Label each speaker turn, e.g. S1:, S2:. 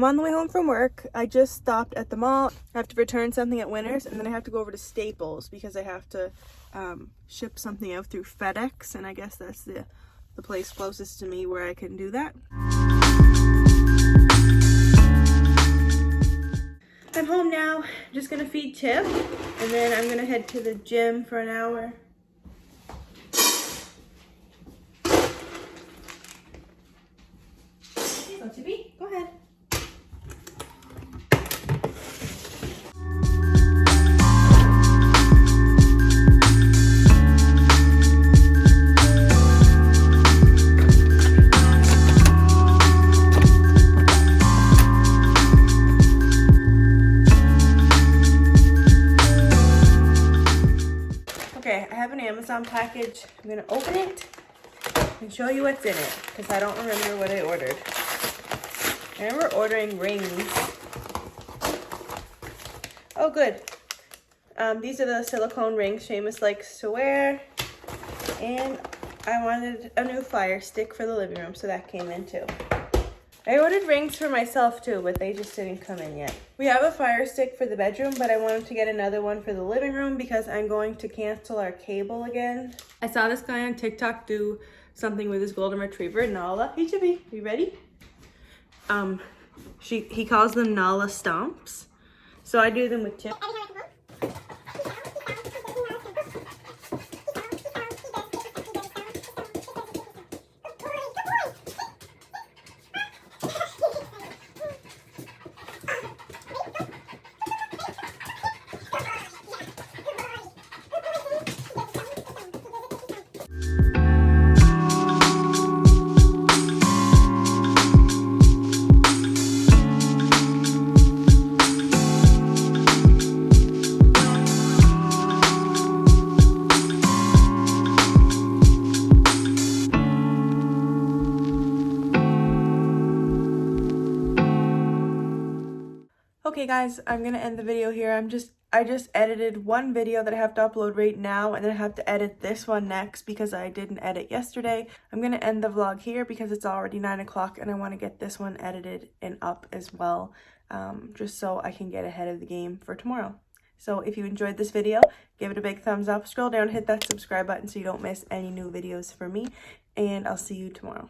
S1: I'm on the way home from work. I just stopped at the mall. I have to return something at Winners, and then I have to go over to Staples because I have to ship something out through FedEx, and I guess that's the place closest to me where I can do that. I'm home now. I'm just gonna feed Chip, and then I'm gonna head to the gym for an hour. Go, Chippy. Go ahead. Okay, I have an Amazon package. I'm gonna open it and show you what's in it because I don't remember what I ordered. I remember ordering rings. Oh, good. These are the silicone rings Seamus likes to wear. And I wanted a new fire stick for the living room, so that came in too. I ordered rings for myself too, but they just didn't come in yet. We have a fire stick for the bedroom, but I wanted to get another one for the living room because I'm going to cancel our cable again. I saw this guy on TikTok do something with his golden retriever, Nala. Hey, Chippy, you ready? He calls them Nala Stomps. So I do them with Chip. Okay guys, I'm gonna end the video here. I just edited one video that I have to upload right now, and then I have to edit this one next because I didn't edit yesterday. I'm gonna end the vlog here because it's already 9 o'clock and I want to get this one edited and up as well, just so I can get ahead of the game for tomorrow. So if you enjoyed this video, give it a big thumbs up, scroll down, hit that subscribe button so you don't miss any new videos from me, and I'll see you tomorrow.